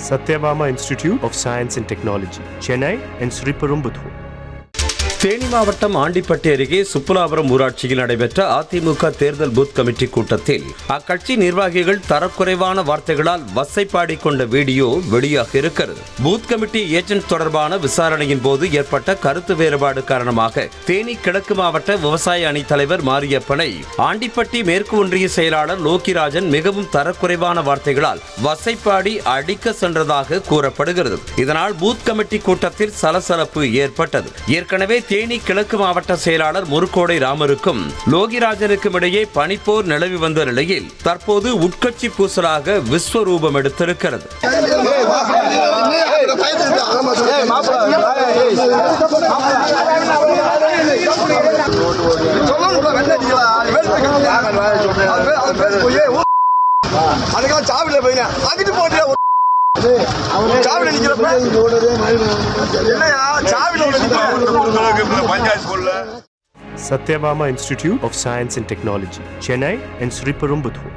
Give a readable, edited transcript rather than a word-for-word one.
Satyabama Institute of Science and Technology, Chennai and Sriperumbudur. Theni மாவட்டம் ஆண்டிப்பட்டி அருகே சுப்புலாபுரம் ஊராட்சியில் நடைபெற்ற அதிமுக தேர்தல் பூத் கமிட்டி கூட்டத்தில் அக்கட்சி நிர்வாகிகள் தரக்குறைவான வார்த்தைகளால் வசைப்பாடி கொண்ட வீடியோ வெளியாக இருக்கிறது. பூத் கமிட்டி ஏஜென்ட் தொடர்பான விசாரணையின் போது ஏற்பட்ட கருத்து வேறுபாடு காரணமாக தேனி கிழக்கு மாவட்ட விவசாய அணி தலைவர் மாரியப்பனை ஆண்டிப்பட்டி மேற்கு ஒன்றிய செயலாளர் லோக்கிராஜன் மிகவும் தரக்குறைவான வார்த்தைகளால் வசைப்பாடி அடிக்க சென்றதாக கூறப்படுகிறது. இதனால் பூத் கமிட்டி கூட்டத்தில் சலசலப்பு ஏற்பட்டது. ஏற்கனவே தேனி கிழக்கு மாவட்ட செயலாளர் முருக்கோடை ராமருக்கும் லோகிராஜனுக்கும் இடையே பனிப்போர் நிலவி வந்த நிலையில் தற்போது உட்கட்சி பூசலாக விஸ்வரூபம் எடுத்திருக்கிறது. Satyabama Institute of Science and Technology, Chennai and Sriperumbudur.